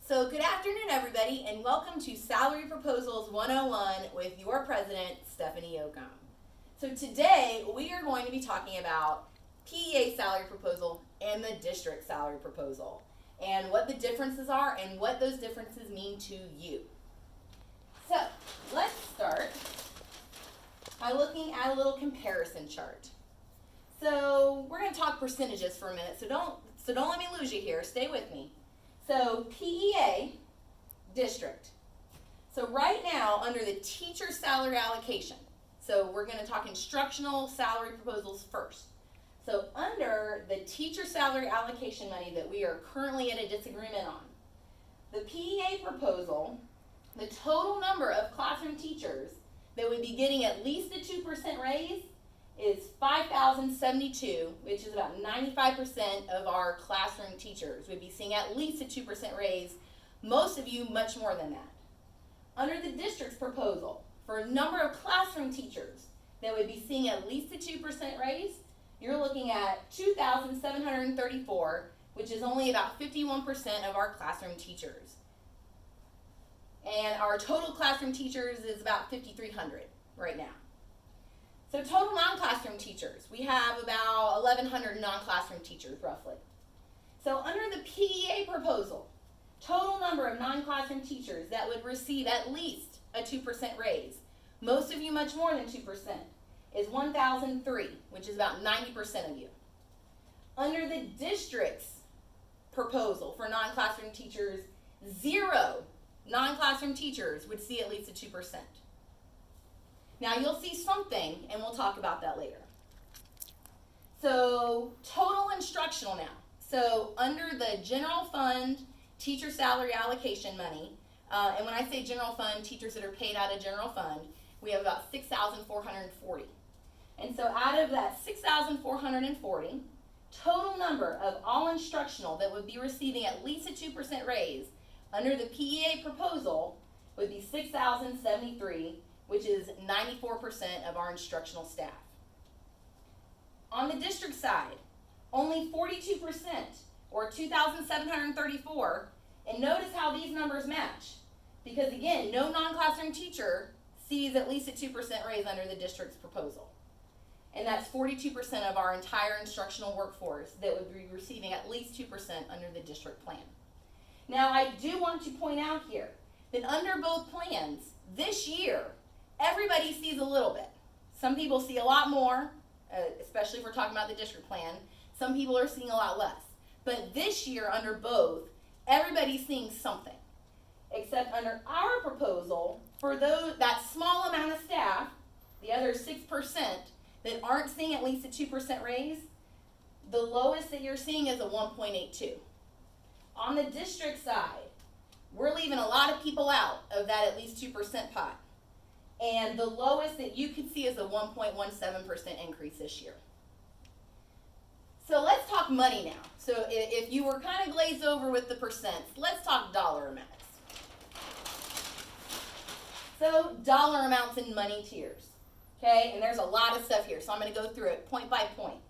So good afternoon, everybody, and welcome to Salary Proposals 101 with your president, Stephanie Yocum. So today, we are going to be talking about PEA salary proposal and the district salary proposal, and what the differences are and what those differences mean to you. So let's start by looking at a little comparison chart. So we're going to talk percentages for a minute, so don't let me lose you here. Stay with me. So PEA, district. So right now, under the teacher salary allocation, so we're going to talk instructional salary proposals first. So under the teacher salary allocation money that we are currently at a disagreement on, the PEA proposal, the total number of classroom teachers that would be getting at least a 2% raise is 5,072, which is about 95% of our classroom teachers would be seeing at least a 2% raise. Most of you much more than that. Under the district's proposal, for a number of classroom teachers that would be seeing at least a 2% raise, you're looking at 2,734, which is only about 51% of our classroom teachers. And our total classroom teachers is about 5,300 right now. So total non-classroom teachers, we have about 1,100 non-classroom teachers roughly. So under the PEA proposal, total number of non-classroom teachers that would receive at least a 2% raise, most of you much more than 2%, is 1,003, which is about 90% of you. Under the district's proposal for non-classroom teachers, 0 non-classroom teachers would see at least a 2%. Now you'll see something, and we'll talk about that later. So total instructional now. So under the general fund teacher salary allocation money, and when I say general fund, teachers that are paid out of general fund, we have about 6,440. And so out of that 6,440, total number of all instructional that would be receiving at least a 2% raise under the PEA proposal would be 6,073, which is 94% of our instructional staff. On the district side, only 42%, or 2,734, and notice how these numbers match, because again, no non-classroom teacher sees at least a 2% raise under the district's proposal. And that's 42% of our entire instructional workforce that would be receiving at least 2% under the district plan. Now, I do want to point out here that under both plans, this year, everybody sees a little bit. Some people see a lot more, especially if we're talking about the district plan. Some people are seeing a lot less. But this year, under both, everybody's seeing something. Except under our proposal, for that small amount of staff, the other 6% that aren't seeing at least a 2% raise, the lowest that you're seeing is a 1.82. On the district side, we're leaving a lot of people out of that at least 2% pot. And the lowest that you can see is a 1.17% increase this year. So let's talk money now. So if you were kind of glazed over with the percents, let's talk dollar amounts. So dollar amounts in money tiers, okay? And there's a lot of stuff here, so I'm going to go through it point by point.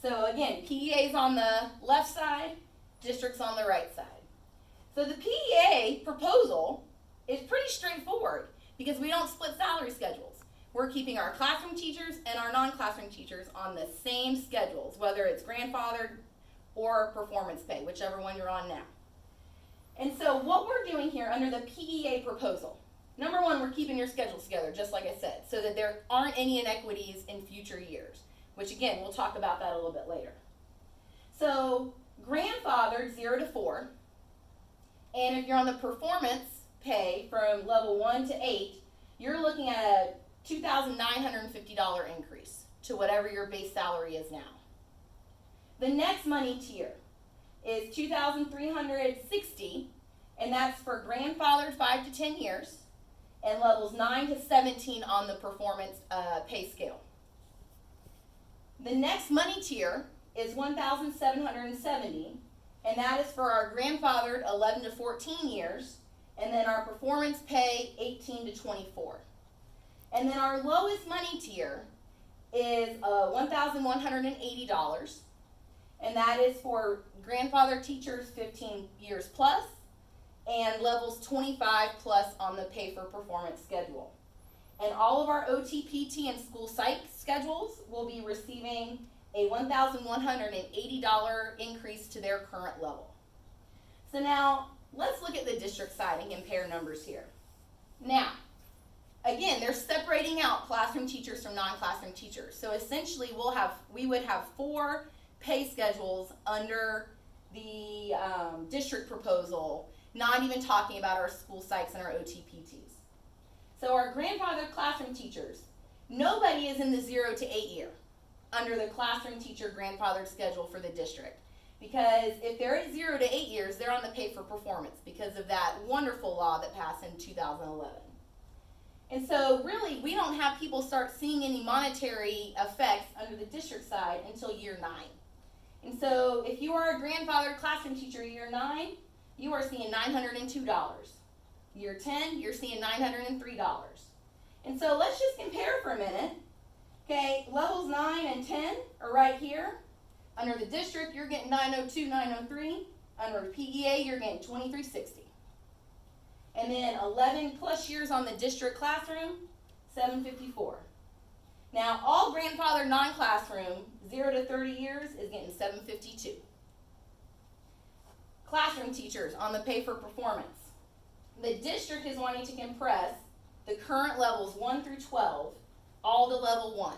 So again, PEA's on the left side, district's on the right side. So the PEA proposal is pretty straightforward because we don't split salary schedules. We're keeping our classroom teachers and our non-classroom teachers on the same schedules, whether it's grandfathered or performance pay, whichever one you're on now. And so what we're doing here under the PEA proposal, number one, we're keeping your schedules together, just like I said, so that there aren't any inequities in future years, which again, we'll talk about that a little bit later. So grandfathered 0 to 4, and if you're on the performance pay from level 1 to 8, you're looking at a $2,950 increase to whatever your base salary is now. The next money tier is $2,360, and that's for grandfathered 5 to 10 years, and levels 9 to 17 on the performance pay scale. The next money tier is $1,770, and that is for our grandfathered 11 to 14 years, and then our performance pay 18 to 24. And then our lowest money tier is $1,180, and that is for grandfather teachers 15 years plus, and levels 25 plus on the pay for performance schedule. And all of our OT/PT and school psych schedules will be receiving a $1,180 increase to their current level. So now, let's look at the district side and compare numbers here. Now, again, they're separating out classroom teachers from non-classroom teachers. So essentially, we would have 4 pay schedules under the district proposal, not even talking about our school psychs and our OT/PTs. So our grandfathered classroom teachers, nobody is in the 0 to 8 year under the classroom teacher grandfathered schedule for the district. Because if they're at 0 to 8 years, they're on the pay for performance because of that wonderful law that passed in 2011. And so really, we don't have people start seeing any monetary effects under the district side until year 9. And so if you are a grandfathered classroom teacher year 9, you are seeing $902. Year 10, you're seeing $903. And so let's just compare for a minute. Okay, levels 9 and 10 are right here. Under the district, you're getting $902, $903. Under PEA, you're getting $2360. And then 11 plus years on the district classroom, $754. Now, all grandfathered non-classroom, 0 to 30 years, is getting $752. Classroom teachers on the pay for performance. The district is wanting to compress the current levels 1 through 12 all to level 1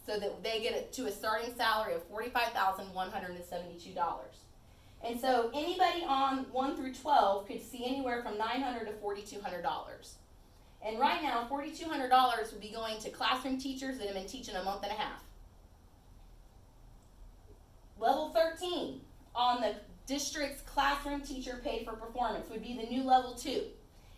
so that they get it to a starting salary of $45,172. And so anybody on 1 through 12 could see anywhere from $900 to $4,200. And right now, $4,200 would be going to classroom teachers that have been teaching a month and a half. Level 13 on the district's classroom teacher pay for performance would be the new level 2.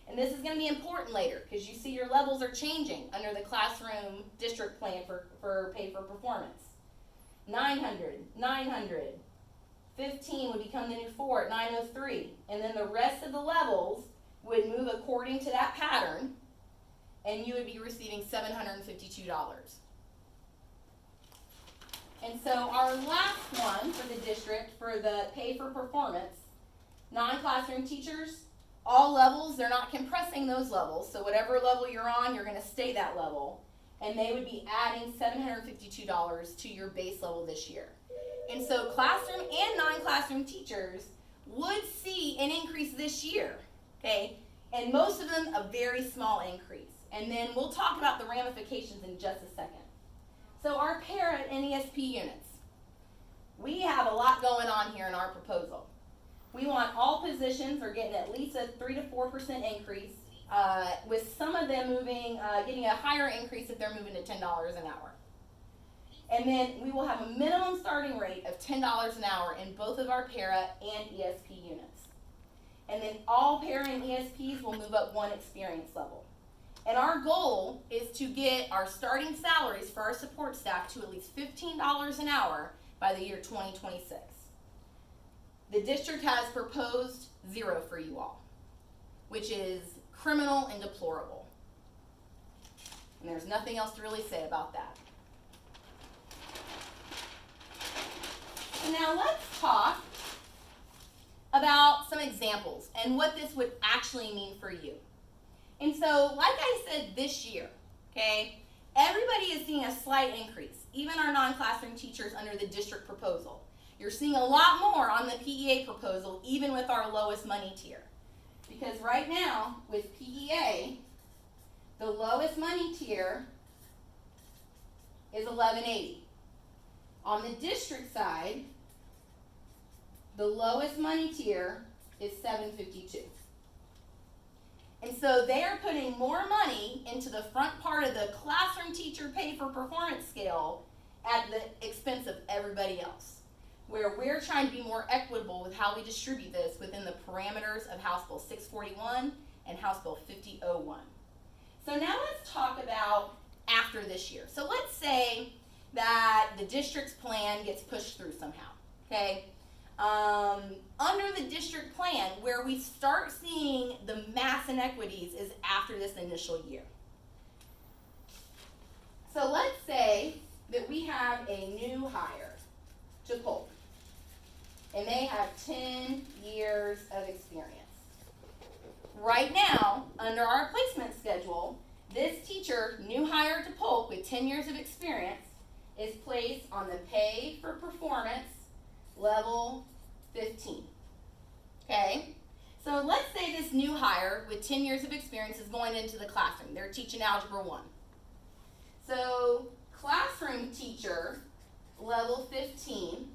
And this is going to be important later because you see your levels are changing under the classroom district plan for pay for performance. 900, 900, 15 would become the new 4 at 903. And then the rest of the levels would move according to that pattern, and you would be receiving $752. And so our last one for the district for the pay for performance, non-classroom teachers, all levels, they're not compressing those levels. So whatever level you're on, you're going to stay that level. And they would be adding $752 to your base level this year. And so classroom and non-classroom teachers would see an increase this year, okay? And most of them a very small increase. And then we'll talk about the ramifications in just a second. So our para and ESP units. We have a lot going on here in our proposal. We want all positions are getting at least a 3 to 4% increase, with some of them getting a higher increase if they're moving to $10 an hour. And then we will have a minimum starting rate of $10 an hour in both of our para and ESP units. And then all para and ESPs will move up 1 experience level. And our goal is to get our starting salaries for our support staff to at least $15 an hour by the year 2026. The district has proposed 0 for you all, which is criminal and deplorable. And there's nothing else to really say about that. So now let's talk about some examples and what this would actually mean for you. And so, like I said, this year, okay, everybody is seeing a slight increase, even our non-classroom teachers under the district proposal. You're seeing a lot more on the PEA proposal, even with our lowest money tier. Because right now, with PEA, the lowest money tier is $1,180. On the district side, the lowest money tier is $752. And so they are putting more money into the front part of the classroom teacher pay for performance scale at the expense of everybody else, where we're trying to be more equitable with how we distribute this within the parameters of House Bill 641 and House Bill 5001. So now let's talk about after this year. So let's say that the district's plan gets pushed through somehow, okay? Under the district plan, where we start seeing the mass inequities is after this initial year. So let's say that we have a new hire to Polk, and they have 10 years of experience. right now, under our placement schedule, this teacher, new hire to Polk with 10 years of experience, is placed on the pay for performance level 15. Okay? So let's say this new hire with 10 years of experience is going into the classroom. They're teaching Algebra 1. So classroom teacher level 15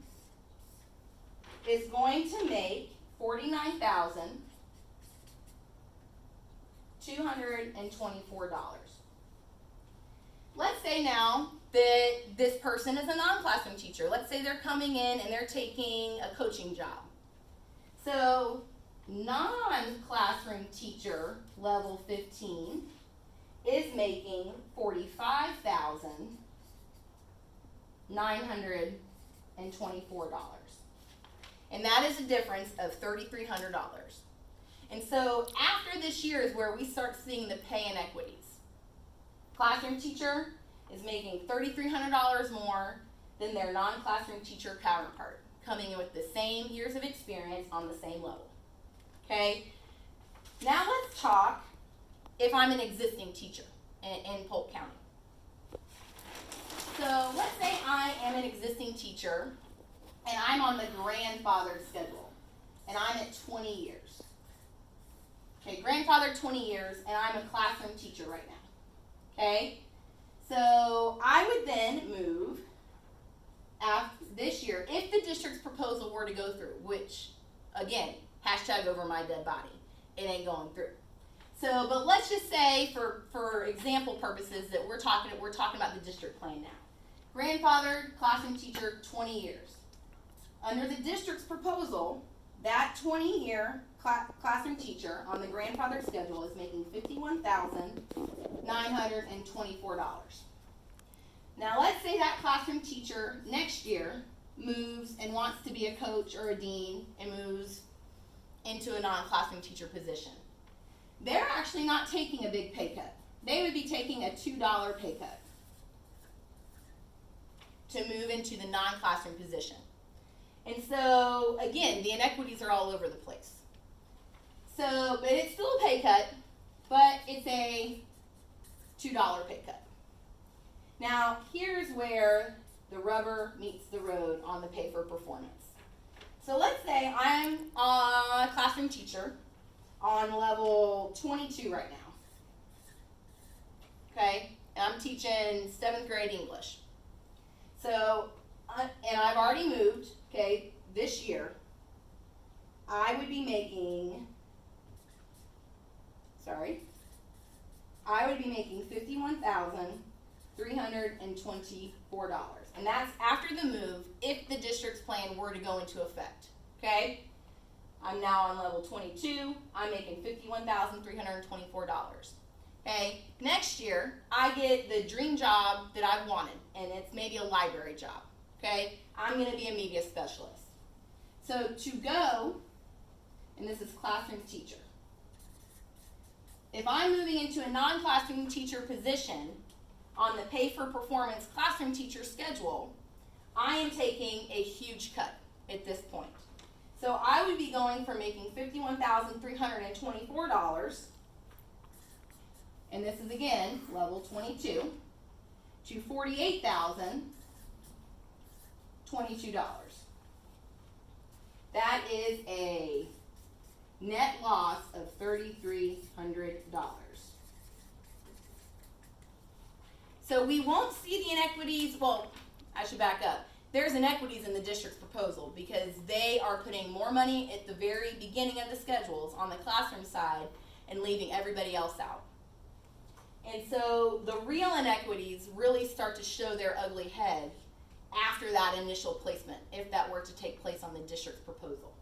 is going to make $49,224. Let's say now that this person is a non-classroom teacher. Let's say they're coming in and they're taking a coaching job. So non-classroom teacher level 15 is making $45,924. And that is a difference of $3,300. And so after this year is where we start seeing the pay inequities. Classroom teacher is making $3,300 more than their non-classroom teacher counterpart, coming in with the same years of experience on the same level. Okay? Now let's talk if I'm an existing teacher in Polk County. So let's say I am an existing teacher and I'm on the grandfather schedule and I'm at 20 years. Okay, grandfather 20 years and I'm a classroom teacher right now. Okay? So I would then move after this year, if the district's proposal were to go through, which, again, hashtag over my dead body, it ain't going through. So, but let's just say, for example purposes, that we're talking about the district plan now. Grandfather, classroom teacher, 20 years. Under the district's proposal, that 20-year classroom teacher on the grandfather schedule is making $51,924. Now let's say that classroom teacher next year moves and wants to be a coach or a dean and moves into a non-classroom teacher position. They're actually not taking a big pay cut. They would be taking a $2 pay cut to move into the non-classroom position. And so, again, the inequities are all over the place. So, but it's still a pay cut, but it's a $2 pay cut. Now, here's where the rubber meets the road on the pay for performance. So let's say I'm a classroom teacher on level 22 right now. Okay, and I'm teaching 7th grade English. So, and I've already moved, okay, this year. I would be making $51,324. And that's after the move if the district's plan were to go into effect. Okay? I'm now on level 22. I'm making $51,324. Okay? Next year, I get the dream job that I've wanted, and it's maybe a library job. Okay? I'm going to be a media specialist. So to go, and this is classroom teacher. If I'm moving into a non-classroom teacher position on the pay for performance classroom teacher schedule, I am taking a huge cut at this point. So I would be going from making $51,324, and this is again level 22, to $48,022. That is a net loss of $3,300. So we won't see the inequities, well, I should back up. There's inequities in the district's proposal because they are putting more money at the very beginning of the schedules on the classroom side and leaving everybody else out. And so the real inequities really start to show their ugly head after that initial placement, if that were to take place on the district's proposal.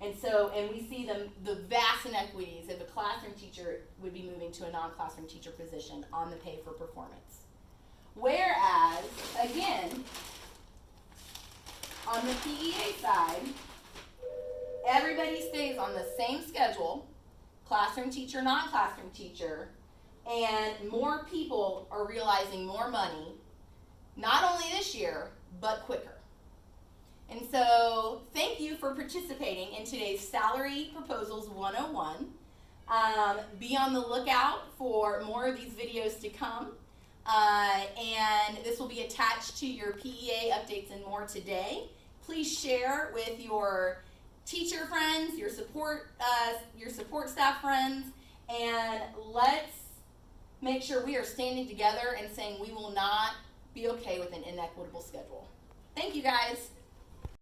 And so, and we see the vast inequities if a classroom teacher would be moving to a non-classroom teacher position on the pay for performance. Whereas, again, on the PEA side, everybody stays on the same schedule, classroom teacher, non-classroom teacher, and more people are realizing more money, not only this year, but quicker. And so, thank you for participating in today's Salary Proposals 101. Be on the lookout for more of these videos to come. And this will be attached to your PEA updates and more today. Please share with your teacher friends, your support staff friends, and let's make sure we are standing together and saying we will not be okay with an inequitable schedule. Thank you, guys.